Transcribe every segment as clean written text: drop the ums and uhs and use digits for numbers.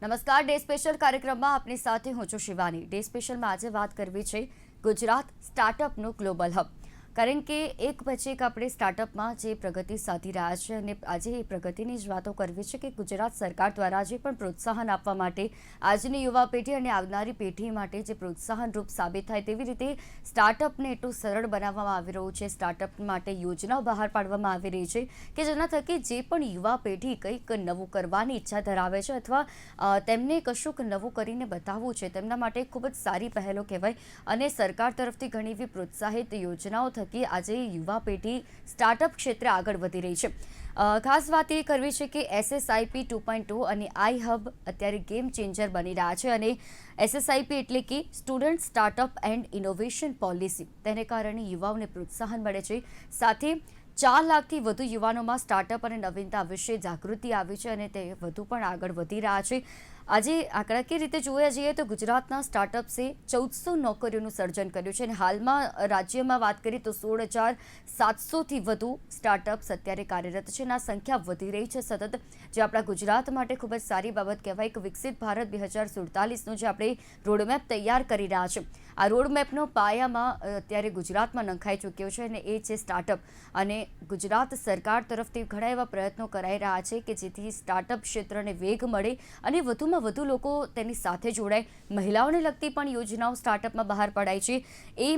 નમસ્કાર day special કાર્યક્રમમાં આપની સાથે હું છું શિવાની। ડે સ્પેશિયલમાં આજે વાત કરવી છે ગુજરાત સ્ટાર્ટઅપનું ગ્લોબલ હબ, કારણ કે એક પછી એક આપણે સ્ટાર્ટઅપમાં જે પ્રગતિ સાધી રહ્યા છે અને આજે એ પ્રગતિની જ વાતો કરવી છે કે ગુજરાત સરકાર દ્વારા જે પણ પ્રોત્સાહન આપવા માટે આજની યુવા પેઢી અને આવનારી પેઢી માટે જે પ્રોત્સાહનરૂપ સાબિત થાય તેવી રીતે સ્ટાર્ટઅપને એટલું સરળ બનાવવામાં આવી રહ્યું છે। સ્ટાર્ટઅપ માટે યોજનાઓ બહાર પાડવામાં આવી રહી છે કે જેના થકી જે પણ યુવા પેઢી કંઈક નવું કરવાની ઈચ્છા ધરાવે છે અથવા તેમને કશુંક નવું કરીને બતાવવું છે તેમના માટે ખૂબ જ સારી પહેલો કહેવાય અને સરકાર તરફથી ઘણી એવી પ્રોત્સાહિત યોજનાઓ થકી આજે યુવા પેઢી સ્ટાર્ટઅપ ક્ષેત્રે આગળ વધી રહી છે। ખાસ વાત એ કરવી છે કે SSIP 2.0 અને આઈ હબ અત્યારે ગેમ ચેન્જર બની રહ્યા છે અને SSIP એટલે કે student startup and innovation policy, તેને કારણે યુવાઓને પ્રોત્સાહન મળે છે। સાથે 4 લાખથી વધુ યુવાનોમાં સ્ટાર્ટઅપ અને નવીનતા વિશે જાગૃતિ આવી છે અને તે વધુ પણ આગળ વધી રહ્યા છે। આજે આંકડાકીય રીતે જોવા જઈએ તો ગુજરાતના સ્ટાર્ટઅપ્સે 1400 નોકરીઓનું સર્જન કર્યું છે અને હાલમાં રાજ્યમાં વાત કરીએ તો 16,700થી વધુ સ્ટાર્ટઅપ્સ અત્યારે કાર્યરત છે અને આ સંખ્યા વધી રહી છે સતત, જે આપણા ગુજરાત માટે ખૂબ જ સારી બાબત કહેવાય કે વિકસિત ભારત 2047નો જે આપણે રોડમેપ તૈયાર કરી રહ્યા છે, આ રોડમેપનો પાયામાં અત્યારે ગુજરાતમાં નંખાઈ ચૂક્યો છે અને એ છે સ્ટાર્ટઅપ। અને ગુજરાત સરકાર તરફથી ઘણા એવા પ્રયત્નો કરાઈ રહ્યા છે કે જેથી સ્ટાર્ટઅપ ક્ષેત્રને વેગ મળે અને વધુમાં વધુ લોકો તેની સાથે જોડાય। મહિલાઓને લગતી પણ યોજનાઓ સ્ટાર્ટઅપમાં બહાર પડાય છે। એ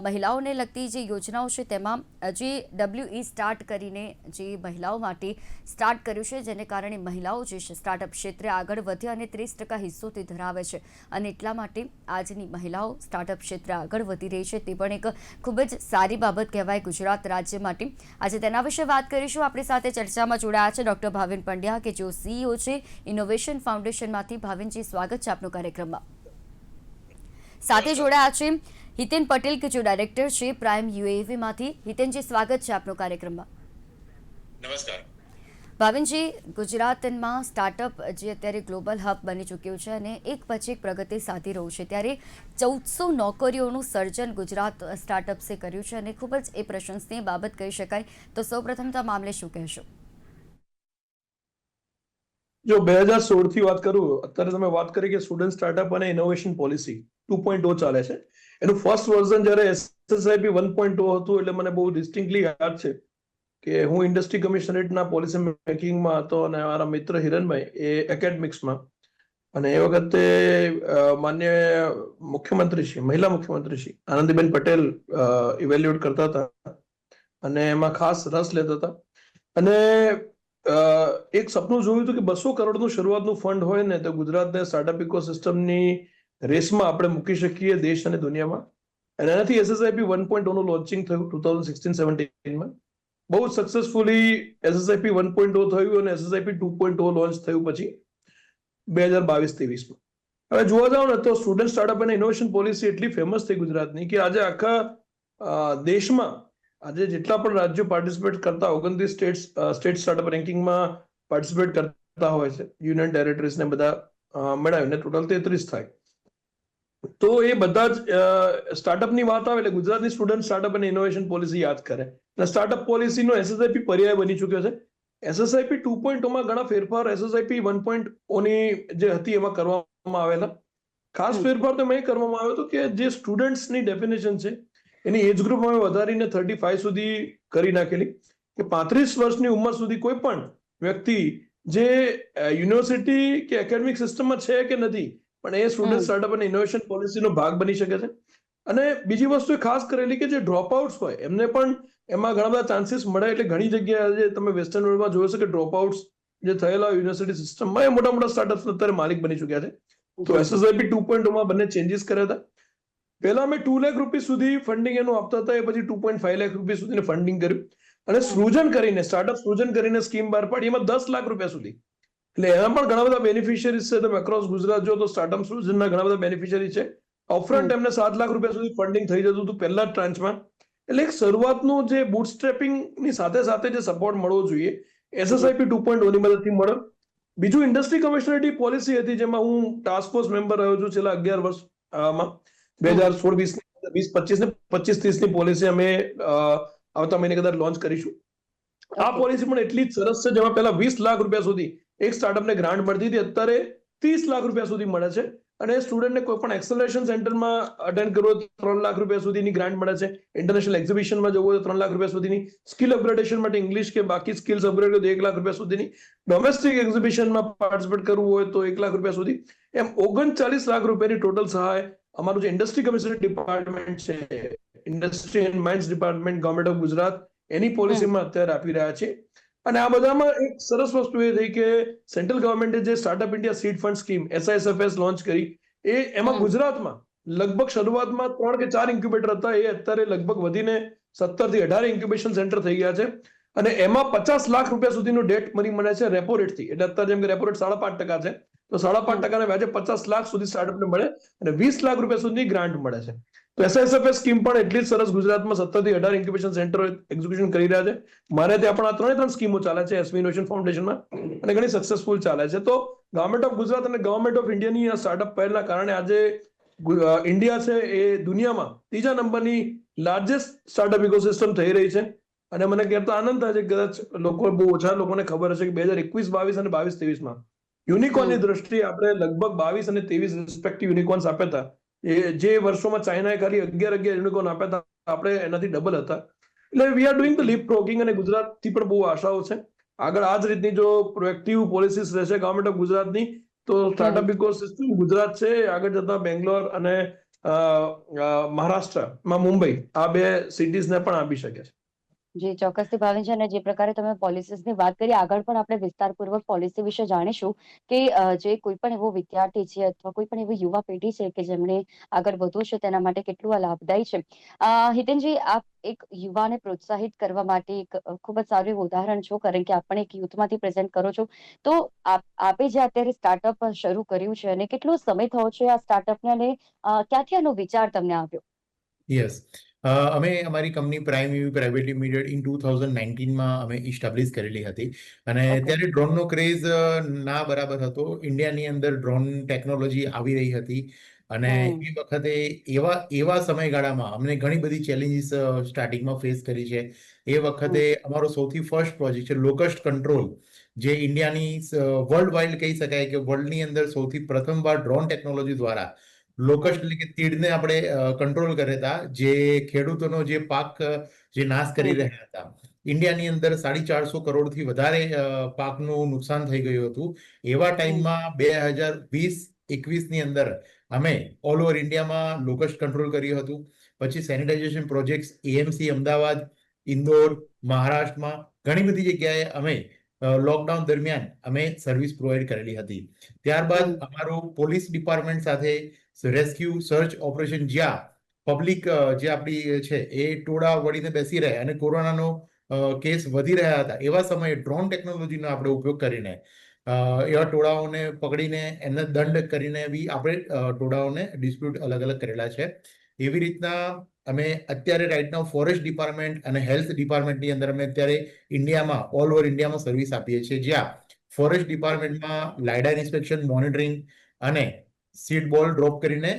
મહિલાઓને લગતી જે યોજનાઓ છે તેમાં જે WE સ્ટાર્ટ કરીને જે મહિલાઓ માટે સ્ટાર્ટ કર્યું છે, જેને કારણે મહિલાઓ જે છે સ્ટાર્ટઅપ ક્ષેત્રે આગળ વધે અને 30% હિસ્સો તે ધરાવે છે અને એટલા માટે આજની મહિલાઓ સ્ટાર્ટઅપ ક્ષેત્રે આગળ વધી રહી છે, તે પણ એક ખૂબ જ સારી બાબત કહેવાય ગુજરાત રાજ્ય માટે। આજે તેના વિશે વાત કરીશું। આપણી સાથે ચર્ચામાં જોડાયા છે ડૉક્ટર ભાવિન પંડ્યા કે જેઓ CEO છે ઇનોવેશન ફાઉન્ડેશનમાંથી। ભાવિનજી, સ્વાગત છે આપનું કાર્યક્રમમાં। સાથે જોડાયા છે હિતેન પટેલ કે જેઓ ડાયરેક્ટર છે પ્રાઇમ UAV માંથી। હિતેનજી, સ્વાગત છે આપનું કાર્યક્રમમાં। નમસ્કાર ભાવિનજી, ગુજરાતમાં સ્ટાર્ટઅપ જે અત્યારે ગ્લોબલ હબ બની ચૂક્યું છે અને એક પછી એક પ્રગતિ સાધી રહ્યું છે, ત્યારે 1400 નોકરીઓનું સર્જન ગુજરાત સ્ટાર્ટઅપ્સે કર્યું છે અને ખૂબ જ એ પ્રશંસનીય બાબત કહી શકાય। તો સૌપ્રથમ તો આ મામલે શું કહેશો? જો 2016 થી વાત કરું, અત્યારે તમે વાત કરી કે સ્ટુડન્ટ સ્ટાર્ટઅપ અને ઇનોવેશન પોલિસી 2.0 ચાલે છે। એનું ફર્સ્ટ વર્ઝન જ્યારે SSIP 1.0 હતું એટલે મને બહુ ડિસ્ટિંક્ટલી યાદ છે કે હું ઇન્ડસ્ટ્રી કમિશનરેટના પોલિસી મેકિંગમાં હતો અને મારા મિત્ર હિરણભાઈ એ એકેડમિક્સમાં, અને એ વખતે માન્ય મહિલા મુખ્યમંત્રી શ્રી આનંદીબેન પટેલ ઇવેલ્યુએટ કરતા હતા અને એમાં ખાસ રસ લેતા હતા અને એક સપનું જોયું હતું કે 200 કરોડનું શરૂઆતનું ફંડ હોય ને તો ગુજરાતને સ્ટાર્ટઅપ ઇકોસિસ્ટમની રેસમાં આપણે મૂકી શકીએ દેશ અને દુનિયામાં। અને એનાથી SSIP 1.0 નું લોન્ચિંગ થયું 2016-17માં। બહુ સક્સેસફુલી SSIP 1.0 થયું અને SSIP 2.0 લોન્ચ થયું પછી 2022-23માં। હવે જોવા જાવ ને તો સ્ટુડન્ટ સ્ટાર્ટઅપ અને ઇનોવેશન પોલિસી એટલી ફેમસ થઈ ગુજરાતની કે આજે આખા દેશમાં આજે જેટલા પણ રાજ્યો પાર્ટિસિપેટ કરતા 29 સ્ટેટ સ્ટાર્ટઅપ રેન્કિંગમાં પાર્ટિસિપેટ કરતા હોય છે, યુનિયન ટેરેટરીઝ ને બધા મળાવીને ટોટલ 33 થાય, તો એ બધા જ સ્ટાર્ટઅપની વાત આવે એટલે ગુજરાતની સ્ટુડન્ટ સ્ટાર્ટઅપ અને ઇનોવેશન પોલિસી યાદ કરે અને સ્ટાર્ટઅપ પોલિસીનો SSIP પર્યાય બની ચૂક્યો છે। SSIP 2.0માં ઘણા ફેરફાર SSIP 1.0 ની જે હતી એમાં કરવામાં આવેલા। ખાસ ફેરફાર તો એ કરવામાં આવ્યો હતો કે જે સ્ટુડન્ટ્સની ડેફિનેશન છે એની એજ ગ્રુપ અમે વધારીને 35 સુધી કરી નાખેલી કે 35 વર્ષની ઉંમર સુધી કોઈ પણ વ્યક્તિ જે યુનિવર્સિટી કે એકેડમિક સિસ્ટમમાં છે કે નથી પણ એ સ્ટુડન્ટ સ્ટાર્ટઅપ અને ઇનોવેશન પોલિસીનો ભાગ બની શકે છે। અને બીજી વસ્તુ ખાસ કરેલી કે જે ડ્રોપઆઉટ્સ હોય એમને પણ એમાં ઘણા બધા ચાન્સીસ મળે, એટલે ઘણી જગ્યાએ તમે વેસ્ટર્ન વર્લ્ડમાં જોયો છે કે ડ્રોપઆઉટ્સ જે થયેલા યુનિવર્સિટી સિસ્ટમમાં એ મોટા મોટા સ્ટાર્ટઅપ્સ અત્યારે માલિક બની ચૂક્યા છે। તો SSIP 2.0માં બંને ચેન્જીસ કર્યા હતા। પહેલા અમે 2 લાખ રૂપિયા સુધી ફંડિંગ એનું આપતા હતા, એ પછી 2.5 લાખ રૂપિયા સુધી ફંડિંગ કર્યું અને સૃજન કરીને સ્ટાર્ટઅપ સૃજન કરીને સ્કીમ બહાર પાડી એમાં 10 લાખ રૂપિયા સુધી, એટલે એમાં પણ ઘણા બધા બેનિફિશિયરીઝ છે। તમે અક્રોસ ગુજરાત જો તો સ્ટાર્ટઅપ સૃજનના ઘણા બધા બેનિફિશિયરી છે। અપફ્રન્ટ એમને 7 લાખ રૂપિયા સુધી ફંડિંગ થઈ જતું હતું પહેલા જ ટ્રાન્ચમાં, એટલે એક શરૂઆતનું જે બુટસ્ટ્રેપિંગની સાથે સાથે જે સપોર્ટ મળવો જોઈએ SSIP 2.0 ની મદદથી મળે। બીજું ઇન્ડસ્ટ્રી કમિશનરેટની પોલિસી હતી જેમાં હું ટાસ્ક ફોર્સ મેમ્બર રહ્યો છું છેલ્લા 11 વર્ષમાં। 2016-20 20-25 ને 25-30ની પોલિસી અમે આવતા મહિને કદાચ લોન્ચ કરીશું। આ પોલિસી પણ એટલી જ સરસ છે, જેમાં પહેલા 20 લાખ રૂપિયા સુધી એક સ્ટાર્ટઅપને ગ્રાન્ટ મળતી હતી, અત્યારે 30 લાખ રૂપિયા સુધી મળે છે. અને સ્ટુડન્ટને કોઈ પણ એક્સેલરેશન સેન્ટરમાં અટેન્ડ કરવો હોય તો 3 લાખ રૂપિયા સુધીની ગ્રાન્ટ મળે છે. ઇન્ટરનેશનલ એક્ઝિબિશનમાં જવું હોય તો 3 લાખ રૂપિયા સુધીની, સ્કિલ અપગ્રેડેશન માટે ઇંગ્લિશ કે બાકી સ્કિલ્સ અપગ્રેડ કરો તો 1 લાખ રૂપિયા સુધીની, ડોમેસ્ટિક એક્ઝિબિશનમાં પાર્ટિસિપેટ કરવું હોય તો 1 લાખ રૂપિયા સુધી, એમ 39 લાખ રૂપિયાની ટોટલ સહાય અમારું જે ઇન્ડસ્ટ્રી કમિશન ડિપાર્ટમેન્ટ છે, industry and mines department, government of Gujarat, એની પોલિસીમાં અત્યારે આપી રહ્યા છે. અને આ બધામાં એક સરસ વસ્તુ એ થઈ કે સેન્ટ્રલ ગવર્મેન્ટે જે startup India seed fund scheme SISFS launch કરી, એમાં ગુજરાતમાં લગભગ શરૂઆતમાં 3 કે 4 ઇન્ક્યુબેટર હતા, એ અત્યારે લગભગ વધીને 17 થી 18 ઇન્ક્યુબેશન સેન્ટર થઈ ગયા છે. અને એમાં 50 લાખ રૂપિયા સુધીનું ડેટ મની મળે છે રેપો રેટથી. એટલે અત્યારે જેમ કે રેપો રેટ 5.5% છે, તો 5.5% વ્યાજે 50 લાખ સુધી સ્ટાર્ટઅપને મળે અને 20 લાખ રૂપિયા સુધીની ગ્રાન્ટ મળે છે. તો SISFS સ્કીમ પણ એટલી જ સરસ ગુજરાતમાં 17 થી 18 ઇન્ક્યુબેશન સેન્ટર એક્ઝિક્યુશન કરી રહ્યા છે. મારે ત્યાં પણ આ 3 સ્કીમો ચાલે છે SV ઇનોવેશન ફાઉન્ડેશનમાં, અને ઘણી સક્સેસફુલ ચાલે છે. તો ગવર્મેન્ટ ઓફ ગુજરાત અને ગવર્મેન્ટ ઓફ ઇન્ડિયાની આ સ્ટાર્ટઅપ પહેલના કારણે આજે ઇન્ડિયા છે એ દુનિયામાં 3જા નંબરની લાર્જેસ્ટ સ્ટાર્ટઅપ ઇકોસિસ્ટમ થઈ રહી છે. અને મને કહેતા આનંદ થાય છે કે કદાચ બહુ ઓછા લોકોને ખબર હશે કે 2021-22 અને 22-23માં યુનિકોર્નની દ્રષ્ટિએ આપણે લગભગ 22 અને 23 રિસ્પેક્ટિવ યુનિકોર્ન્સ આપ્યા હતા. જે વર્ષોમાં ચાઇનાએ ખાલી 11 યુનિકોર્ન આપ્યા હતા, આપણે એનાથી ડબલ હતા. એટલે we are doing the leapfrogging, અને ગુજરાતથી પણ બહુ આશાઓ છે. આગળ આ જ રીતની જો પ્રોએક્ટિવ પોલિસીસ રહેશે ગવર્મેન્ટ ઓફ ગુજરાતની, તો સ્ટાર્ટઅપ ઇકોસિસ્ટમ ગુજરાત છે આગળ જતા બેંગ્લોર અને મહારાષ્ટ્રમાં મુંબઈ, આ 2 સિટીઝને પણ આપી શકે છે. જી, ચોક્કસથી ભાવિન છે. અને જે પ્રકારે તમે પોલિસીસની વાત કરી, આગળ પણ આપણે વિસ્તારપૂર્વક પોલિસી વિશે જાણીશું કે જે કોઈ પણ એવો વિદ્યાર્થી છે અથવા કોઈ પણ એવી યુવા પેઢી છે કે જેમણે આગળ વધવું છે તેના માટે કેટલું આ લાભદાયી છે. હિતેનજી, આપ એક યુવાને પ્રોત્સાહિત કરવા માટે એક ખૂબ જ સારું એવું ઉદાહરણ છો, કારણ કે આપ પણ એક યુથમાંથી પ્રેઝન્ટ કરો છો. તો આપે જે અત્યારે સ્ટાર્ટઅપ શરૂ કર્યું છે અને કેટલો સમય થયો છે આ સ્ટાર્ટઅપને, અને ક્યાંથી આનો વિચાર તમને આવ્યો? યસ, અમે અમારી કંપની prime UV private limited in 2019માં અમે ઇસ્ટાબ્લિશ કરેલી હતી. અને ત્યારે ડ્રોનનો ક્રેઝ ના બરાબર હતો. ઇન્ડિયાની અંદર ડ્રોન ટેકનોલોજી આવી રહી હતી, અને એ વખતે એવા સમયગાળામાં અમને ઘણી બધી ચેલેન્જીસ સ્ટાર્ટિંગમાં ફેસ કરી છે. એ વખતે અમારો સૌથી ફર્સ્ટ પ્રોજેક્ટ છે લોકસ્ટ કંટ્રોલ, જે ઇન્ડિયાની વર્લ્ડ વાઇડ કહી શકાય કે વર્લ્ડની અંદર સૌથી પ્રથમવાર ડ્રોન ટેકનોલોજી દ્વારા લોકસ્ટ એટલે કે તીડને આપણે કંટ્રોલ કર્યા હતા, જે ખેડૂતોનો જે પાક જે નાશ કરી રહ્યા હતા. ઇન્ડિયાની અંદર 450 કરોડથી વધારે પાકનું નુકસાન થઈ ગયું હતું. એવા ટાઈમમાં 2020-21ની અંદર અમે ઓલ ઓવર ઇન્ડિયામાં લોકસ્ટ કંટ્રોલ કર્યું હતું. પછી sanitization projects AMC Ahmedabad, Indore, મહારાષ્ટ્રમાં ઘણી બધી જગ્યાએ અમે લોકડાઉન દરમિયાન અમે સર્વિસ પ્રોવાઈડ કરેલી હતી. ત્યારબાદ અમારું પોલીસ ડિપાર્ટમેન્ટ સાથે રેસ્ક્યુ સર્ચ ઓપરેશન, જ્યાં પબ્લિક જે આપણી છે એ ટોળા વળીને બેસી રહે અને કોરોનાનો કેસ વધી રહ્યા હતા, એવા સમયે ડ્રોન ટેકનોલોજીનો આપણે ઉપયોગ કરીને એવા ટોળાઓને પકડીને એમને દંડ કરીને બી આપણે ટોળાઓને ડિસ્પ્યુટ અલગ અલગ કરેલા છે. એવી રીતના અમે અત્યારે રાઈટ નાઉ ફોરેસ્ટ ડિપાર્ટમેન્ટ અને હેલ્થ ડિપાર્ટમેન્ટની અંદર અમે અત્યારે ઇન્ડિયામાં ઓલ ઓવર ઇન્ડિયામાં સર્વિસ આપીએ છીએ, જ્યાં ફોરેસ્ટ ડિપાર્ટમેન્ટમાં લાઇડાર ઇન્સ્પેક્શન, મોનિટરિંગ અને સીડ બોલ ડ્રોપ કરીને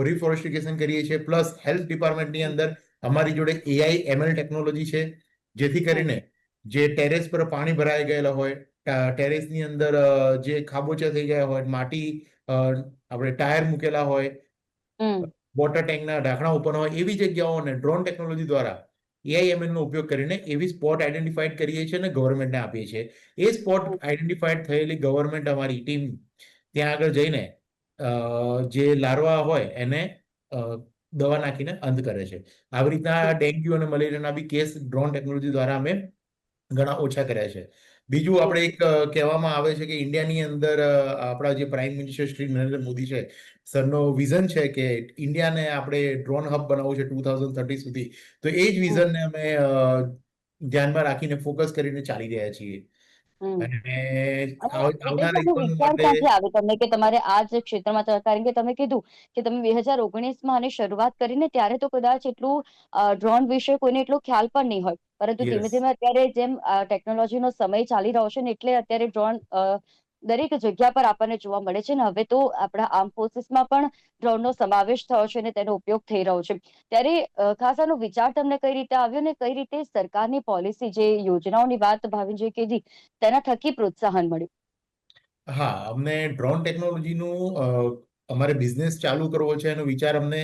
રિફોરેસ્ટિફિકેશન કરીએ છીએ. પ્લસ હેલ્થ ડિપાર્ટમેન્ટની અંદર અમારી જોડે AI/ML ટેકનોલોજી છે, જેથી કરીને જે ટેરેસ પર પાણી ભરાઈ ગયેલા હોય, ટેરેસની અંદર જે ખાબોચિયા થઈ ગયા હોય, માટી આપણે ટાયર મૂકેલા હોય, વોટર ટેન્કના ઢાંકણા ઓપન હોય, એવી જગ્યાઓને ડ્રોન ટેકનોલોજી દ્વારા AI/ML નો ઉપયોગ કરીને એવી સ્પોટ આઈડેન્ટિફાઈડ કરીએ છીએ અને ગવર્મેન્ટને આપીએ છીએ. એ સ્પોટ આઈડેન્ટિફાઈડ થયેલી ગવર્મેન્ટ અમારી ટીમ ત્યાં આગળ જઈને જે લાર્વા હોય એને દવા નાખીને અંત કરે છે. આવી રીતના ડેન્ગ્યુ અને મલેરિયાના બી કેસ ડ્રોન ટેકનોલોજી દ્વારા અમે ઘણા ઓછા કર્યા છે. બીજું આપણે એક કહેવામાં આવે છે કે ઇન્ડિયાની અંદર આપણા જે પ્રાઇમ મિનિસ્ટર શ્રી નરેન્દ્ર મોદી છે, સરનો વિઝન છે કે ઇન્ડિયાને આપણે ડ્રોન હબ બનાવવું છે 2030 સુધી. તો એ જ વિઝનને અમે ધ્યાનમાં રાખીને ફોકસ કરીને ચાલી રહ્યા છીએ. તમને કે તમારે આ જ ક્ષેત્રમાં, કારણ કે તમે કીધું કે તમે 2019માં આની શરૂઆત કરીને ત્યારે તો કદાચ એટલું ડ્રોન વિશે કોઈને એટલો ખ્યાલ પણ નહીં હોય, પરંતુ ધીમે ધીમે અત્યારે જેમ ટેકનોલોજીનો સમય ચાલી રહ્યો છે ને, એટલે અત્યારે ડ્રોન દરેક જગ્યા પર આપણને જોવા મળે છે. ને હવે તો આપણા આર્મ ફોર્સીસમાં પણ ડ્રોનનો સમાવેશ થયો છે અને તેનો ઉપયોગ થઈ રહ્યો છે. ત્યારે ખાસ આનો વિચાર તમને કઈ રીતે આવ્યો ને કઈ રીતે સરકારની પોલિસી, જે યોજનાઓની વાત ભાવિનજીએ કીધી, તેના થકી પ્રોત્સાહન મળ્યું? હા, અમને ડ્રોન ટેકનોલોજીનું અમારે બિઝનેસ ચાલુ કરવો છે એનો વિચાર અમને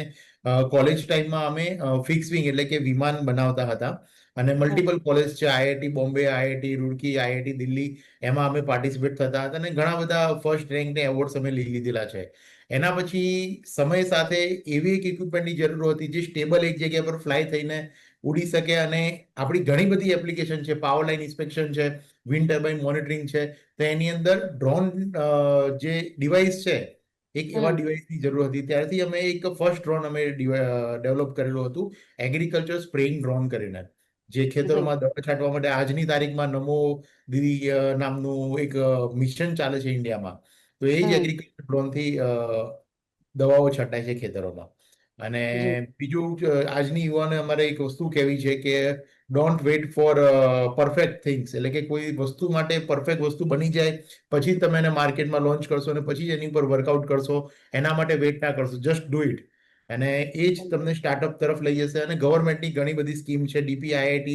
કોલેજ ટાઈમમાં અમે ફિક્સ વિંગ એટલે કે વિમાન બનાવતા હતા અને મલ્ટિપલ કોલેજ છે, IIT Bombay, IIT Roorkee, IIT Delhi, એમાં અમે પાર્ટિસિપેટ થતા હતા અને ઘણા બધા ફર્સ્ટ રેન્ક ને એવોર્ડ્સ અમે લઈ લીધેલા છે. એના પછી સમય સાથે એવી એક ઇક્વિપમેન્ટની જરૂર હતી જે સ્ટેબલ એક જગ્યા પર ફ્લાય થઈને ઉડી શકે અને આપણી ઘણી બધી એપ્લિકેશન છે, પાવર લાઇન ઇન્સ્પેક્શન છે, વિન્ડ ટર્બાઇન મોનિટરિંગ છે, તો એની અંદર ડ્રોન જે ડિવાઇસ છે એક એવા ડિવાઇસની જરૂર હતી. ત્યારથી અમે એક ફર્સ્ટ ડ્રોન અમે ડેવલપ કરેલું હતું, એગ્રીકલ્ચર સ્પ્રેઇંગ ડ્રોન કરીને, જે ખેતરોમાં દવા છાંટવા માટે આજની તારીખમાં નમો દીદી નામનું એક મિશન ચાલે છે ઇન્ડિયામાં. તો એ જ એગ્રીકલ્ચર ડ્રોનથી દવાઓ છંટાય છે ખેતરોમાં. અને બીજું આજની યુવાને અમારે એક વસ્તુ કહેવી છે કે don't weight four perfect things, એટલે કે કોઈ વસ્તુ માટે પરફેક્ટ વસ્તુ બની જાય પછી તમે એને માર્કેટમાં લોન્ચ કરશો અને પછી જ એની પર વર્કઆઉટ કરશો, એના માટે વેઇટ ના કરશો, જસ્ટ ડુ ઇટ. અને એ જ તમને સ્ટાર્ટઅપ તરફ લઈ જશે. અને ગવર્મેન્ટની ઘણી બધી સ્કીમ છે, DPIIT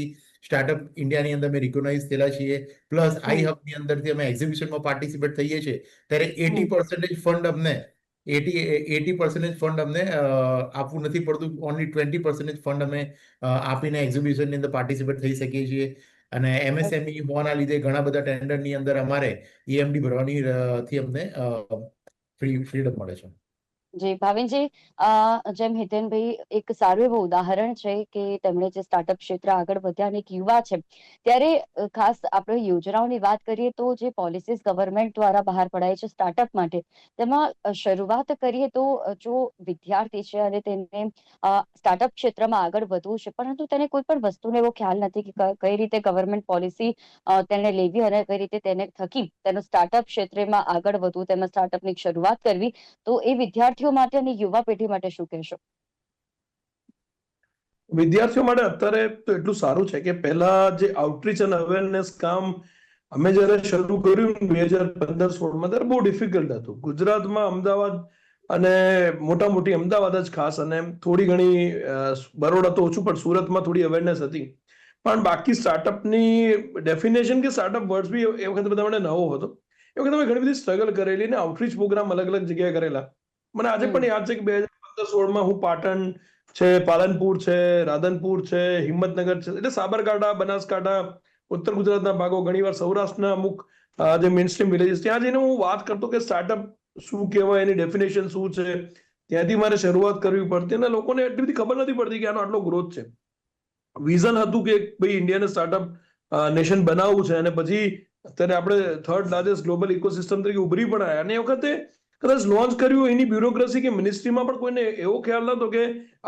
સ્ટાર્ટઅપ ઇન્ડિયાની અંદર અમે રિકોગ્નાઇઝ થયેલા છીએ, પ્લસ આઈ હબની અંદરથી અમે એક્ઝિબિશનમાં પાર્ટિસિપેટ થઈએ છીએ, ત્યારે 80% ફંડ અમને 80% ફંડ અમને આપવું નથી પડતું, ઓનલી 20% ફંડ અમે આપીને એક્ઝિબિશનની અંદર પાર્ટિસિપેટ થઈ શકીએ છીએ. અને MSME હોવાના લીધે ઘણા બધા ટેન્ડરની અંદર અમારે EMD ભરવાની થી અમને ફ્રીડમ મળે છે. જી ભાવિનજી, જેમ હિતેનભાઈ એક સારું એવું ઉદાહરણ છે કે તેમણે જે સ્ટાર્ટઅપ ક્ષેત્ર આગળ વધ્યા અને એક યુવા છે, ત્યારે ખાસ આપણે યોજનાઓની વાત કરીએ તો જે પોલિસીસ ગવર્મેન્ટ દ્વારા બહાર પડાય છે સ્ટાર્ટઅપ માટે, તેમાં શરૂઆત કરીએ તો જો વિદ્યાર્થી છે અને તેને સ્ટાર્ટઅપ ક્ષેત્રમાં આગળ વધવું છે, પરંતુ તેને કોઈ પણ વસ્તુનો એવો ખ્યાલ નથી કે કઈ રીતે ગવર્મેન્ટ પોલિસી તેને લેવી અને કઈ રીતે તેને થકી તેનું સ્ટાર્ટઅપ ક્ષેત્રમાં આગળ વધવું, તેમાં સ્ટાર્ટઅપની શરૂઆત કરવી, તો એ વિદ્યાર્થીઓ માટે અને યુવા પેઢી માટે શું કહેશો? વિદ્યાર્થીઓ માટે અત્યારે તો એટલું સારું છે કે પહેલા જે આઉટરીચ અને અવેરનેસ કામ અમે જયારે શરૂ કર્યું 2015-16માં, ત્યારે બહુ ડિફિકલ્ટ હતું. ગુજરાતમાં અમદાવાદ અને મોટી અમદાવાદ જ ખાસ, અને થોડી ઘણી બરોડા તો ઓછું પણ સુરતમાં થોડી અવેરનેસ હતી. પણ બાકી સ્ટાર્ટઅપની ડેફિનેશન કે સ્ટાર્ટઅપ વર્ડ્સ બી એ વખતે બધા માટે નવો હતો. એ વખતે અમે ઘણી બધી સ્ટ્રગલ કરેલી ને આઉટરીચ પ્રોગ્રામ અલગ અલગ જગ્યાએ કરેલા. મને આજે પણ યાદ છે કે 2015-16માં હું પાટણ છે, પાલનપુર છે, રાધનપુર છે, હિંમતનગર છે, એટલે સાબરકાંઠા, બનાસકાંઠા, ઉત્તર ગુજરાતના ભાગો, ઘણીવાર સૌરાષ્ટ્રના અમુક જે મેઇન સ્ટ્રીમ વિલેજીસ, ત્યાં જઈને હું વાત કરતો કે સ્ટાર્ટઅપ શું કહેવાય, એની ડેફિનેશન શું છે. ત્યાંથી મારે શરૂઆત કરવી પડતી અને લોકોને એટલી બધી ખબર નથી પડતી કે આનો આટલો ગ્રોથ છે. વિઝન હતું કે ભાઈ ઇન્ડિયાને સ્ટાર્ટઅપ નેશન બનાવવું છે, અને પછી અત્યારે આપણે થર્ડ લાર્જેસ્ટ ગ્લોબલ ઇકોસિસ્ટમ તરીકે ઉભરી પણ આવ્યા. અને એ વખતે કદાચ લોન્ચ કર્યું એની બ્યુરોક્રેસી કે મિનિસ્ટ્રીમાં પણ કોઈને એવો ખ્યાલ નતો કે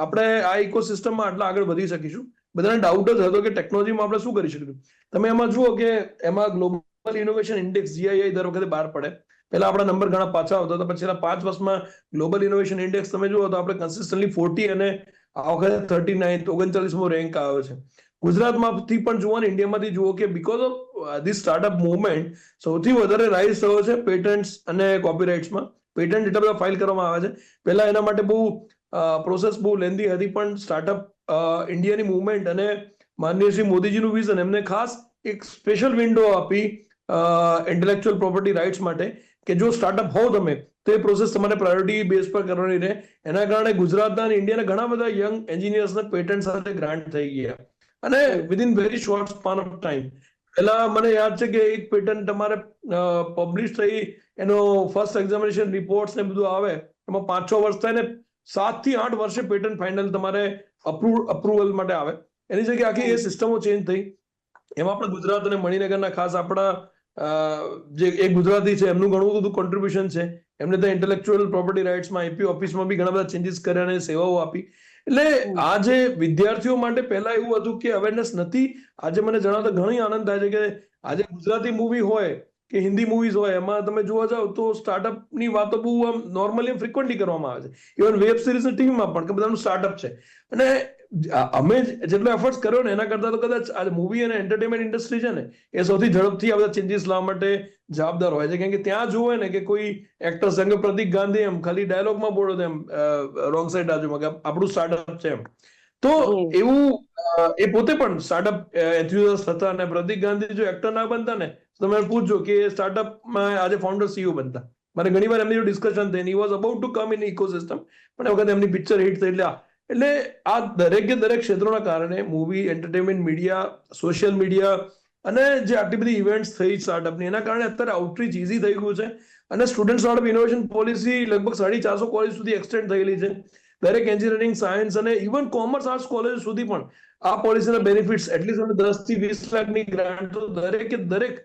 આપણે આ ઇકોસિસ્ટમમાં આટલા આગળ વધી શકીશું. બધાને ડાઉટ જ હતો કે ટેકનોલોજીમાં આપણે શું કરી શકીશું. તમે એમાં જુઓ કે એમાં ગ્લોબલ ઇનોવેશન ઇન્ડેક્સ GII દર વખતે બહાર પડે. પહેલા આપણા નંબર ઘણા પાછા આવતા હતા, પણ છેલ્લા 5 વર્ષમાં ગ્લોબલ ઇનોવેશન ઇન્ડેક્સ તમે જુઓ તો આપણે કન્સિસ્ટન્ટલી 40 અને આ વખતે 39મો રેન્ક આવ્યો છે. ગુજરાતમાંથી પણ જુઓ ને ઇન્ડિયામાંથી જુઓ કે because of this startup movement સૌથી વધારે રાઇઝ થયો છે પેટન્ટ્સ અને કોપીરાઇટ્સમાં. પેટન્ટ એટલા બધા ફાઇલ કરવામાં આવે છે. પહેલા એના માટે બહુ પ્રોસેસ બહુ લેન્ધી હતી, પણ સ્ટાર્ટઅપ ઇન્ડિયાની મુવમેન્ટ અને માનનીય શ્રી મોદીજીનું વિઝન એમને ખાસ એક સ્પેશિયલ વિન્ડો આપી ઇન્ટેલેક્ચુઅલ પ્રોપર્ટી રાઇટ્સ માટે, કે જો સ્ટાર્ટઅપ હો તમે તો એ પ્રોસેસ તમારે પ્રાયોરિટી બેઝ પર કરવાની રહે. એના કારણે ગુજરાતના અને ઇન્ડિયાના ઘણા બધા યંગ એન્જિનિયર્સને પેટન્ટ સાથે ગ્રાન્ટ થઈ ગયા, અને within very short span of time. પહેલા મને યાદ છે કે એક પેટન્ટ તમારે પબ્લિશ થઈ, એનો ફર્સ્ટ એક્ઝામિનેશન રિપોર્ટ્સ ને બધું આવે, એમાં 5-6 વર્ષ થાય ને 7 થી 8 વર્ષે પેટન્ટ ફાઇનલ તમારે અપ્રુવલ માટે આવે. એની જગ્યાએ આખી એ સિસ્ટમો ચેન્જ થઈ. એમાં આપણે ગુજરાત અને મણિનગરના ખાસ આપણા જે એક ગુજરાતી છે એમનું ઘણું બધું કોન્ટ્રીબ્યુશન છે. એમને ત્યાં ઇન્ટેલેક્ચુઅલ પ્રોપર્ટી રાઇટ્સમાં IP ઓફિસમાં બી ઘણા બધા ચેન્જીસ કર્યા અને સેવાઓ આપી. એટલે આ જે વિદ્યાર્થીઓ માટે પહેલા એવું હતું કે અવેરનેસ નથી. આજે મને જણાવતા ઘણી આનંદ થાય છે કે આજે ગુજરાતી મૂવી હોય કે હિન્દી મૂવીઝ હોય, એમાં તમે જોવા જાવ તો સ્ટાર્ટઅપની વાતો બહુ આમ નોર્મલી ફ્રિકવન્ટલી કરવામાં આવે છે. ઇવન વેબ સિરીઝ ટીવીમાં પણ કે બધાનું સ્ટાર્ટઅપ છે. અને અમે જેટલો એફર્ટ્સ કર્યો ને એના કરતા તો કદાચ આ મૂવી અને એન્ટરટેનમેન્ટ ઇન્ડસ્ટ્રી છે ને એ સૌથી ઝડપથી આ બધા ચેન્જીસ લાવવા માટે જવાબદાર હોય છે. કેમ કે ત્યાં જોવે ને કે કોઈ એક્ટર સંગ પ્રતિક ગાંધી એમ ખાલી ડાયલોગમાં બોલો એમ રોંગ સાઈડ બાજુમાં કે આપણું સ્ટાર્ટઅપ છે એમ. તો જી. એવું એ પોતે પણ સ્ટાર્ટઅપ એન્થ્યુઝિયાસ્ટ હતા, અને પ્રતીક ગાંધી જો એક્ટર ના બનતા ને તો તમે પૂછજો કે સ્ટાર્ટઅપમાં આજે ફાઉન્ડર સીઈઓ બનતા. મને ઘણી વાર એમની ડિસ્કશન થઈ, was about to come in ecosystem, પણ એ વખતે એમની પિક્ચર હિટ થઈ. એટલે આ દરેકે દરેક ક્ષેત્રોના કારણે movie, entertainment, media, social media અને જે આટલી બધી ઇવેન્ટ્સ થઈ સ્ટાર્ટઅપની, એના કારણે અત્યારે આઉટરીચ ઇઝી થઈ ગયું છે. અને સ્ટુડન્ટ સ્ટાર્ટઅપ ઇનોવેશન પોલિસી લગભગ 450 કોલેજ સુધી એક્સટેન્ડ થયેલી છે. દરેક એન્જિનિયરિંગ, સાયન્સ અને ઇવન કોમર્સ, આર્ટ્સ કોલેજ સુધી પણ આ પોલિસીના બેનિફિટ્સ એટલીસ્ટ 10 થી 20 લાખની ગ્રાન્ટ તો દરેકે દરેક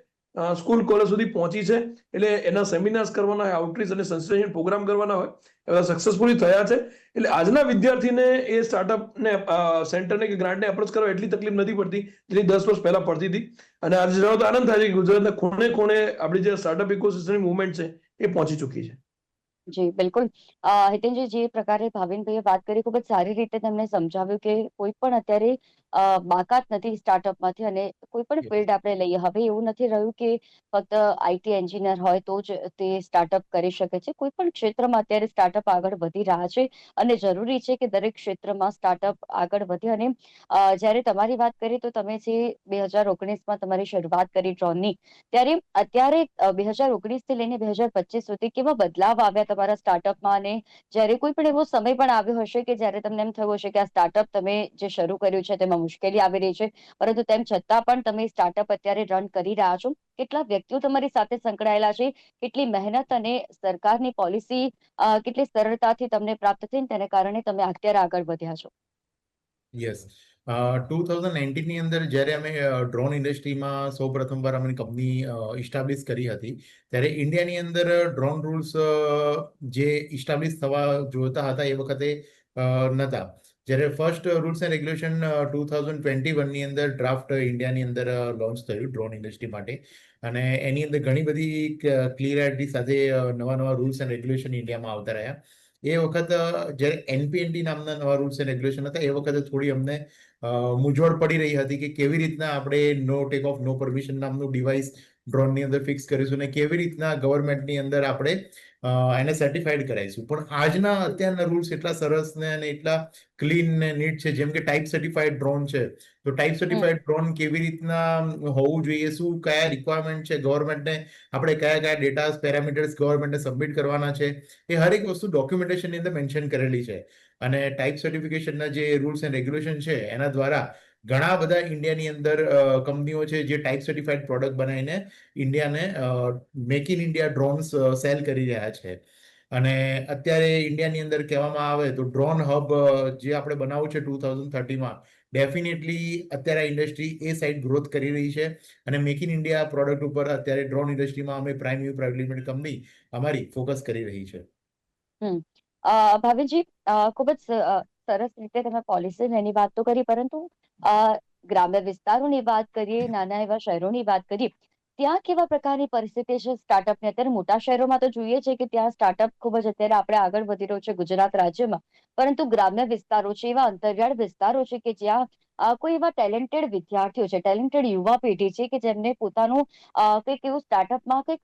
સ્કૂલ કોલેજ સુધી પહોંચી છે. એટલે એના સેમિનાર્સ કરવાના હોય, આઉટરીચ અને સેન્સિટાઇઝેશન પ્રોગ્રામ કરવાના હોય, એવા સક્સેસફુલી થયા છે. એટલે આજના વિદ્યાર્થીને એ સ્ટાર્ટઅપને સેન્ટરને કે ગ્રાન્ટને એપ્રોચ કરવા એટલી તકલીફ નથી પડતી જેટલી 10 વર્ષ પહેલા પડતી હતી. અને આજે જણાવો તો આનંદ થાય છે કે ગુજરાતના ખૂણે ખૂણે આપણી જે સ્ટાર્ટઅપ ઇકોસિસ્ટમની મુવમેન્ટ છે એ પહોંચી ચૂકી છે. જી બિલકુલ. હિતેનજી, જે પ્રકારે ભાવિનભાઈએ વાત કરી, ખૂબ જ સારી રીતે તેમણે સમજાવ્યું કે કોઈ પણ અત્યારે બાકાત નથી સ્ટાર્ટઅપમાંથી, અને કોઈ પણ ફિલ્ડ આપણે લઈએ, હવે એવું નથી રહ્યું કે ફક્ત આઈટી એન્જિનિયર હોય તો જ તે સ્ટાર્ટઅપ કરી શકે છે. કોઈ પણ ક્ષેત્રમાં અત્યારે સ્ટાર્ટઅપ આગળ વધી રહ્યા છે, અને જરૂરી છે કે દરેક ક્ષેત્રમાં સ્ટાર્ટઅપ આગળ વધે. અને જ્યારે તમારી વાત કરી તો તમે જે 2019માં તમારી શરૂઆત કરી ડ્રોનની, ત્યારે અત્યારે 2019 થી લઈને 2025 સુધી કેવા બદલાવ આવ્યા તમારા સ્ટાર્ટઅપમાં? અને જ્યારે કોઈ પણ એવો સમય પણ આવ્યો હશે કે જ્યારે તમને એમ થયું હશે કે આ સ્ટાર્ટઅપ તમે જે શરૂ કર્યું છે તેમાં મુશ્કેલી આવી રહી છે, પરંતુ તેમ છતાં પણ તમે સ્ટાર્ટઅપ અત્યારે રન કરી રહ્યા છો. કેટલા વ્યક્તિઓ તમારી સાથે સંકળાયેલા છે, કેટલી મહેનત અને સરકારની પોલિસી કેટલી સરળતાથી તમને પ્રાપ્ત થઈ, તેને કારણે તમે અત્યારે આગળ વધ્યા છો? યસ. 2019 ની અંદર જ્યારે અમે ડ્રોન ઇન્ડસ્ટ્રીમાં સૌ પ્રથમવાર અમારી કંપની ઇસ્ટાબ્લિશ કરી હતી, ત્યારે ઇન્ડિયાની અંદર ડ્રોન રૂલ્સ જે ઇસ્ટાબ્લિશ થવા જોતા હતા એ વખતે નહોતા. જ્યારે ફર્સ્ટ રૂલ્સ એન્ડ રેગ્યુલેશન 2021ની અંદર ડ્રાફ્ટ ઇન્ડિયાની અંદર લોન્ચ થયું ડ્રોન ઇન્ડસ્ટ્રી માટે, અને એની અંદર ઘણી બધી ક્લિયરિટી સાથે નવા નવા રૂલ્સ એન્ડ રેગ્યુલેશન ઇન્ડિયામાં આવતા રહ્યા. એ વખત જ્યારે એનપીએનટી નામના નવા રૂલ્સ એન્ડ રેગ્યુલેશન હતા, એ વખતે થોડી અમને મૂંઝવણ પડી રહી હતી કે કેવી રીતના આપણે નો ટેક ઓફ નો પરમિશન નામનું ડિવાઇસ ડ્રોનની અંદર ફિક્સ કરીશું અને કેવી રીતના ગવર્મેન્ટની અંદર આપણે એને સર્ટિફાઈડ કરાવીશું. પણ આજના અત્યારના રૂલ્સ એટલા સરસ ને અને એટલા ક્લીન ને નીટ છે, જેમ કે ટાઈપ સર્ટિફાઈડ ડ્રોન છે, તો ટાઈપ સર્ટિફાઈડ ડ્રોન કેવી રીતના હોવું જોઈએ, શું કયા રિક્વાયરમેન્ટ છે ગવર્મેન્ટને, આપણે કયા કયા ડેટા પેરામીટર્સ ગવર્મેન્ટને સબમિટ કરવાના છે, એ હરેક વસ્તુ ડોક્યુમેન્ટેશનની અંદર મેન્શન કરેલી છે. અને ટાઈપ સર્ટિફિકેશનના જે રૂલ્સ એન્ડ રેગ્યુલેશન છે એના દ્વારા ઘણા બધા ઇન્ડિયાની અંદર કંપનીઓ છે જે ટાઈપ સર્ટિફાઈડ પ્રોડક્ટ બનાવીને ઇન્ડિયાને make in India drones sell કરી રહ્યા છે. અને અત્યારે ઇન્ડિયાની અંદર કહેવામાં આવે તો ડ્રોન હબ જે આપણે બનાવવું છે 2030માં, ડેફિનેટલી અત્યારે આ ઇન્ડસ્ટ્રી એ સાઈડ ગ્રોથ કરી રહી છે. અને મેક ઇન ઇન્ડિયા પ્રોડક્ટ ઉપર અત્યારે ડ્રોન ઇન્ડસ્ટ્રીમાં અમે prime view private limited company અમારી ફોકસ કરી રહી છે. ભાવિનજી, ખૂબ જ સરસ રીતે તમે પોલિસી એની વાત તો કરી, પરંતુ ગ્રામ્ય વિસ્તારોની વાત કરીએ, નાના એવા શહેરોની વાત કરીએ, ત્યાં કેવા પ્રકારની પરિસ્થિતિ છે સ્ટાર્ટઅપની? અત્યારે મોટા શહેરોમાં તો જોઈએ છે કે ત્યાં સ્ટાર્ટઅપ ખૂબ જ અત્યારે આપણે આગળ વધી રહ્યું છે ગુજરાત રાજ્યમાં, પરંતુ ગ્રામ્ય વિસ્તારો છે, એવા અંતરિયાળ વિસ્તારો છે કે જ્યાં કોઈ એવા ટેલેન્ટેડ વિદ્યાર્થીઓ છે, ટેલેન્ટેડ યુવા પેઢી છે કે જેમને પોતાનું કંઈક એવું સ્ટાર્ટઅપમાં કંઈક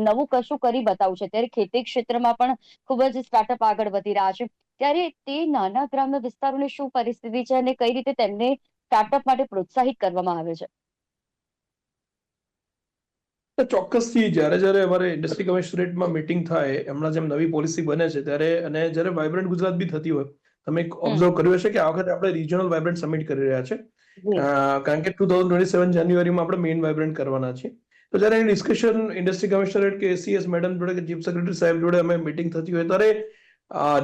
નવું કશું કરી બતાવવું છે. ત્યારે ખેતી ક્ષેત્રમાં પણ ખૂબ જ સ્ટાર્ટઅપ આગળ વધી રહ્યા છે. ત્યારે તે નાના ગ્રામ્ય વિસ્તારોની શું પરિસ્થિતિ છે અને કઈ રીતે તેમને સ્ટાર્ટઅપ માટે પ્રોત્સાહિત કરવામાં આવે છે? ચોક્કસથી જ્યારે જ્યારે અમારે ઇન્ડસ્ટ્રી કમિશનરેટમાં મીટિંગ થાય, હમણાં જેમ નવી પોલિસી બને છે ત્યારે, અને જ્યારે વાઇબ્રન્ટ ગુજરાત બી થતી હોય, તમે ઓબ્ઝર્વ કર્યું હશે કે આ વખતે આપણે રિજનલ વાઇબ્રન્ટ સમિટ કરી રહ્યા છે. કારણ કે 2027 જાન્યુઆરીમાં આપણે મેઇન વાઇબ્રન્ટ કરવાના છીએ. તો જ્યારે એની ડિસ્કશન ઇન્ડસ્ટ્રી કમિશનરેટ કે એસીએસ મેડમ જોડે કે ચીફ સેક્રેટરી સાહેબ જોડે અમે મીટિંગ થતી હોય, ત્યારે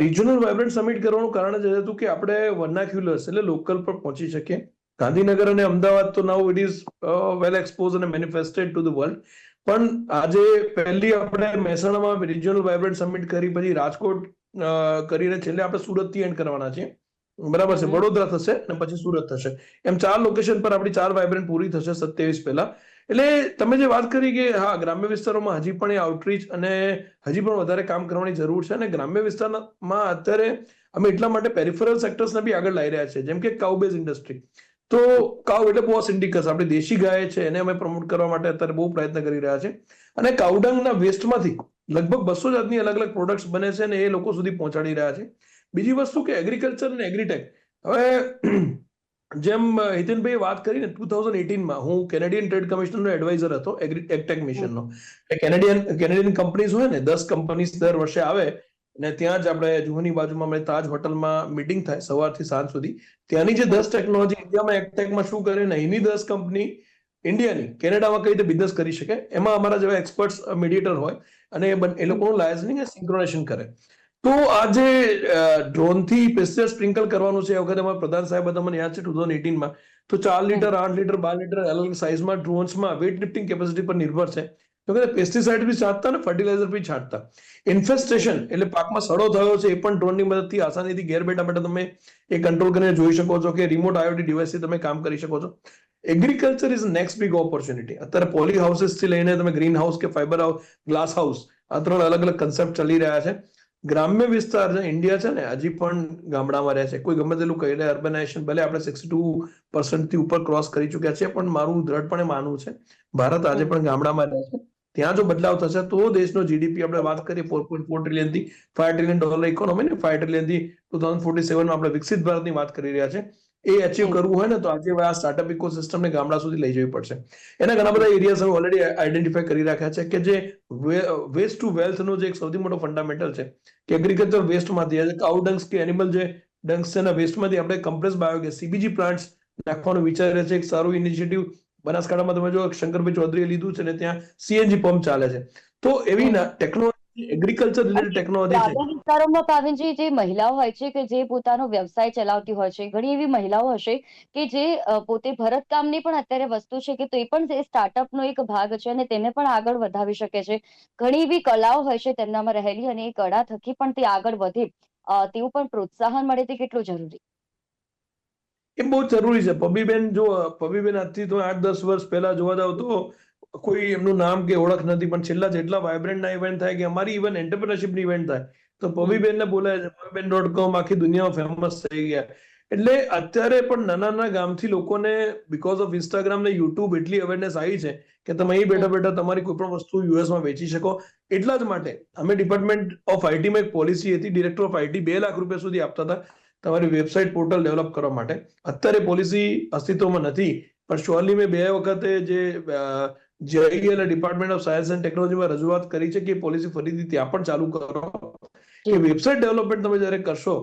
રિજનલ વાઇબ્રન્ટ સમિટ કરવાનું કારણ જ હતું કે આપણે વર્નાક્યુલર્સ એટલે લોકલ પર પહોંચી શકીએ. ગાંધીનગર અને અમદાવાદ તો નાઉ ઇટ ઇઝ વેલ એક્સપોઝ અને મેનિફેસ્ટેડ ટુ ધ વર્લ્ડ. પણ આજે પહેલી આપણે મહેસાણામાં રિજનલ વાઇબ્રન્ટ સમિટ કરી, પછી રાજકોટ કરીને છેલ્લે આપણે સુરતથી એન્ડ કરવાના છીએ. બરાબર છે, વડોદરા થશે અને પછી સુરત થશે. એમ 4 લોકેશન પર આપણી 4 વાઇબ્રન્ટ પૂરી થશે 27 પહેલા. એટલે તમે જે વાત કરી કે હા, ગ્રામ્ય વિસ્તારોમાં હજી પણ એ આઉટરીચ અને હજી પણ વધારે કામ કરવાની જરૂર છે. અને ગ્રામ્ય વિસ્તારમાં અત્યારે અમે એટલા માટે પેરિફેરલ સેક્ટર્સને બી આગળ લાવી રહ્યા છે, જેમ કે કાઉબેઝ ઇન્ડસ્ટ્રી. તો કાઉ એટલે બોસ ઇન્ડિકસ, આપણી દેશી ગાય છે, એને અમે પ્રમોટ કરવા માટે અત્યારે બહુ પ્રયત્ન કરી રહ્યા છે. અને કાઉડંગના વેસ્ટમાંથી લગભગ 200 જાતની અલગ અલગ પ્રોડક્ટ્સ બને છે અને એ લોકો સુધી પહોંચાડી રહ્યા છે. બીજી વસ્તુ કે એગ્રીકલ્ચર અને એગ્રીટેક, હવે જેમ હિતેનભાઈ વાત કરી ને 2018માં હું કેનેડિયન ટ્રેડ કમિશનરનો એડવાઇઝર હતો એગ્ટેક મિશનનો. કેનેડિયન કંપનીઝ હોય ને 10 કંપનીઝ દર વર્ષે આવે અને ત્યાં જ આપણે જુહુની બાજુમાં અમે તાજ હોટલમાં મીટિંગ થાય સવારથી સાંજ સુધી. ત્યાંની જે 10 ટેકનોલોજી ઇન્ડિયામાં એગ્ટેકમાં શું કરે ને અહીંની 10 કંપની ઇન્ડિયાની કેનેડામાં કઈ રીતે બિઝનેસ કરી શકે એમાં અમારા જેવા એક્સપર્ટ્સ મીડિયેટર હોય અને એ લોકોનું લાયસનિંગ અને સિંક્રોનાઇઝેશન કરે. તો આ જે ડ્રોનથી પેસ્ટિસાઇડ સ્પ્રિંકલ કરવાનું છે એ વખતે અમારા પ્રધાન સાહેબ હતા મને યાદ છે 2018માં તો 4 લીટર 8 લીટર 12 લીટર અલગ અલગ સાઇઝમાં ડ્રોન્સમાં વેઇટ લિફ્ટિંગ કેપેસિટી પર નિર્ભર છે. તો કે પેસ્ટિસાઇડ બી છાંટતા ને ફર્ટિલાઇઝર બી છાંટતા. ઇન્ફેસ્ટેશન એટલે પાકમાં સડો થયો છે એ પણ ડ્રોનની મદદથી આસાનીથી ઘેર બેઠા બેઠા તમે એ કંટ્રોલ કરીને જોઈ શકો છો કે રિમોટ IoT ડિવાઇસથી તમે કામ કરી શકો છો. Agriculture is next big opportunity. અત્યારે પોલી હાઉસીસ થી લઈને તમે ગ્રીન હાઉસ કે ફાઈબર હાઉસ ગ્લાસ હાઉસ આ 3 અલગ અલગ કન્સેપ્ટ ચાલી રહ્યા છે. ગ્રામ્ય વિસ્તાર છે ઇન્ડિયા છે ને હજી પણ ગામડામાં રહે છે. કોઈ ગમે તેટલું કહી લે અર્બનાઇઝેશન ભલે આપણે 62% થી ઉપર ક્રોસ કરી ચુક્યા છે પણ મારું દ્રઢપણે માનવું છે ભારત આજે પણ ગામડામાં રહે છે. ત્યાં જો બદલાવ થશે તો દેશનો જીડીપી આપણે વાત કરીએ 4.4 ટ્રિલિયન થી $5 ટ્રિલિયન ઇકોનોમી ને 5 ટ્રિલિયન થી 2047 માં આપણે વિકસિત ભારતની વાત કરી રહ્યા છે. એ અચીવ કરવું હોય ને તો આજે આ સ્ટાર્ટઅપ ઇકોસિસ્ટમને ગામડા સુધી લઈ જવી પડશે. એના ઘણા બધા એરિયાઝ હવે ઓલરેડી આઈડેન્ટિફાઈ કરી રાખ્યા છે કે જે વેસ્ટ ટુ વેલ્થ નો જે એક સૌથી મોટો ફંડામેન્ટલ છે કે એગ્રીકલ્ચર વેસ્ટમાંથી કાઉ ડંગ્સ કે એનિમલ જે ડંગ્સ છે એના વેસ્ટમાંથી આપણે કમ્પ્રેસ બાયોગેસ CBG પ્લાન્ટ્સ નાખવાનું વિચારે છે. એક સારું ઇનિશિયેટિવ બનાસકાંઠામાં તમે જો શંકરભાઈ ચૌધરીએ લીધું છે ને ત્યાં CNG પંપ ચાલે છે. તો એવી ટેકનોલોજી એગ્રીકલ્ચર રિલેટેડ ટેકનોલોજી છે. ગ્રામ્ય વિસ્તારોમાં પાવીનજી જે મહિલાઓ હોય છે કે જે પોતાનો વ્યવસાય ચલાવતી હોય છે ઘણી એવી મહિલાઓ હશે કે જે પોતે ભરતકામની પણ અત્યારે વસ્તુ છે કે તો એ પણ સ્ટાર્ટઅપનો એક ભાગ છે અને તેને પણ આગળ વધાવી શકે છે. ઘણી એવી કલાઓ હોય છે તેમનામાં રહેલી અને એ કળા થકી પણ તે આગળ વધે તેવું પણ પ્રોત્સાહન મળે તે કેટલું જરૂરી? એ બહુ જરૂરી છે. પબીબેન આજથી તો 8-10 વર્ષ પહેલા જોવા જાવ તો કોઈ એમનું નામ કે ઓળખ નથી પણ છેલ્લા જેટલા વાઇબ્રન્ટ ના ઇવેન્ટ થાય કે અમારી ઇવન એન્ટરપ્રિનરશિપની ઇવેન્ટ થાય તો પબીબેનને બોલાય છે. pubibin.com આખી દુનિયામાં ફેમસ થઈ ગયા. એટલે અત્યારે પણ નાના નાના ગામથી લોકોને બીકોઝ ઓફ ઇન્સ્ટાગ્રામ ને યુટ્યુબ એટલી અવેરનેસ આવી છે કે તમે અહીં બેઠા બેઠા તમારી કોઈ પણ વસ્તુ યુએસમાં વેચી શકો. એટલા જ માટે અમે ડિપાર્ટમેન્ટ ઓફ આઈટીમાં એક પોલિસી હતી ડિરેક્ટર ઓફ આઈટી 2 લાખ રૂપિયા સુધી આપતા હતા તમારી વેબસાઇટ પોર્ટલ ડેવલપ કરવા માટે. અત્યારે પોલિસી અસ્તિત્વમાં નથી પણ શ્યોરલી મેં 2 વખતે જે JEL department of science and ટેકનોલોજીમાં રજૂઆત કરી છે કે પોલિસી ફરીથી ત્યાં પણ ચાલુ કરો કે વેબસાઇટ ડેવલપમેન્ટ તમે જ્યારે કરશો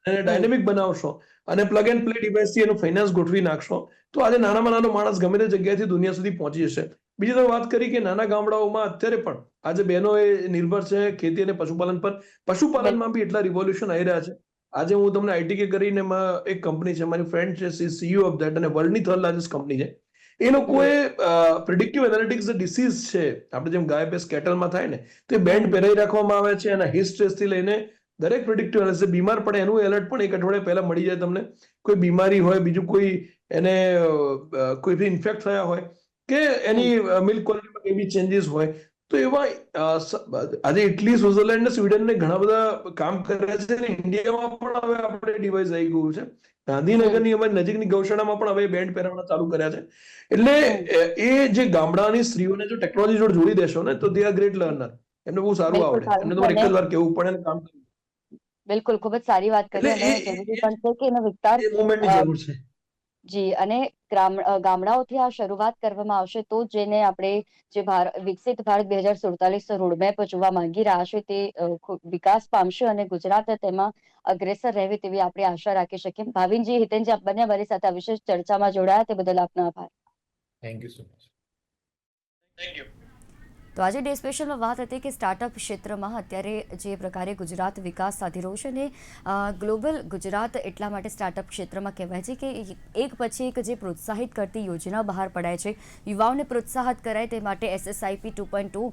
અને ડાયનેમિક બનાવશો અને પ્લગ એન્ડ પ્લે ડિવાઇસથી એનું ફાઇનાન્સ ગોઠવી નાખશો તો આજે નાનામાં નાનો માણસ ગમે તે જગ્યાએથી દુનિયા સુધી પહોંચી જશે. બીજી તમે વાત કરી કે નાના ગામડાઓમાં અત્યારે પણ આજે બહેનો એ નિર્ભર છે ખેતી અને પશુપાલન પર. પશુપાલનમાં બી એટલા રિવોલ્યુશન આવી રહ્યા છે. આજે હું તમને ITK કરીને એક કંપની છે મારી ફ્રેન્ડ છે CEO ઓફ ધેટ અને વર્લ્ડની 3rd લાર્જેસ્ટ કંપની છે. એ લોકોએ પ્રિડિક્ટિવ એનાલિટિક્સ જે ડિસીઝ છે આપણે જેમ ગાય ભેંસ કેટલમાં થાય ને તો એ બેન્ડ પહેરાઈ રાખવામાં આવે છે એના હિટ સ્ટ્રેસથી લઈને દરેક પ્રિડિક્ટિવ એનાલિસિસ બીમાર પડે એનું એલર્ટ પણ 1 અઠવાડિયા પહેલા મળી જાય તમને. કોઈ બીમારી હોય બીજું કોઈ એને કોઈ ઇન્ફેક્ટ થયા હોય કે એની મિલ્ક ક્વોલિટીમાં કઈ બી ચેન્જીસ હોય તો એવા આજે ઇટલી સ્વિટ્ઝરલેન્ડ ને સ્વીડન ને ઘણા બધા કામ કરે છે ને ઇન્ડિયામાં પણ હવે આપણે ડિવાઇસ આવી ગયું છે. ગાંધીનગરની અમારી નજીકની ગૌશાળામાં પણ હવે બેન્ડ પહેરાવવાના ચાલુ કર્યા છે. એટલે એ જે ગામડાની સ્ત્રીઓને જો ટેકનોલોજી જોડે જોડી દેશો ને તો દે આર ગ્રેટ લર્નર. એમને બહુ સારું આવડે. એમને તો એક જ વાર કેવું પડે ને કામ કરવું. બિલકુલ ખૂબ જ સારી વાત કરી અને જરૂરી પણ છે કે એનો વિસ્તાર મૂવમેન્ટની જરૂર છે. જી અને ગામડાઓથી આ શરૂઆત કરવામાં આવશે તો જેને આપણે જે વિકસિત ભારત 2047 રોડમેપ જોવા માંગી રહ્યા છે તે વિકાસ પામશે અને ગુજરાત તેમાં અગ્રેસર રહેવે તેવી આપણે આશા રાખી શકીએ. ભાવિનજી, હિતેનજી, આપ બંને અમારી સાથે આ વિશેષ ચર્ચામાં જોડાયા તે બદલ આપનો આભાર. Thank you so much. Thank you. તો આજે ડે સ્પેશિયલમાં વાત હતી કે સ્ટાર્ટઅપ ક્ષેત્રમાં અત્યારે જે પ્રકારે ગુજરાત વિકાસ સાધી રહ્યું છે અને ગ્લોબલ ગુજરાત એટલા માટે સ્ટાર્ટઅપ ક્ષેત્રમાં કહેવાય છે કે એક પછી એક જે પ્રોત્સાહિત કરતી યોજના બહાર પડાય છે યુવાઓને પ્રોત્સાહિત કરાય તે માટે SSIP 2.2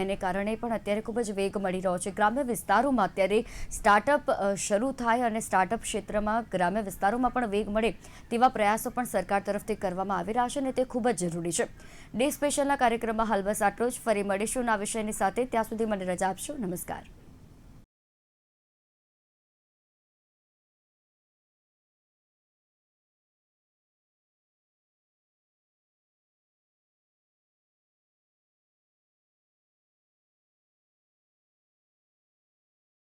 એને કારણે પણ અત્યારે ખૂબ જ વેગ મળી રહ્યો છે. ગ્રામ્ય વિસ્તારોમાં અત્યારે સ્ટાર્ટઅપ શરૂ થાય અને સ્ટાર્ટઅપ ક્ષેત્રમાં ગ્રામ્ય વિસ્તારોમાં પણ વેગ મળે તેવા પ્રયાસો પણ સરકાર તરફથી કરવામાં આવી રહ્યા છે અને તે ખૂબ જ જરૂરી છે. ડે સ્પેશિયલના કાર્યક્રમમાં હાલ બસ આટલો જ. ફરી મળીશું આ વિષયની સાથે. ત્યાં સુધી મને રજા આપશો. નમસ્કાર.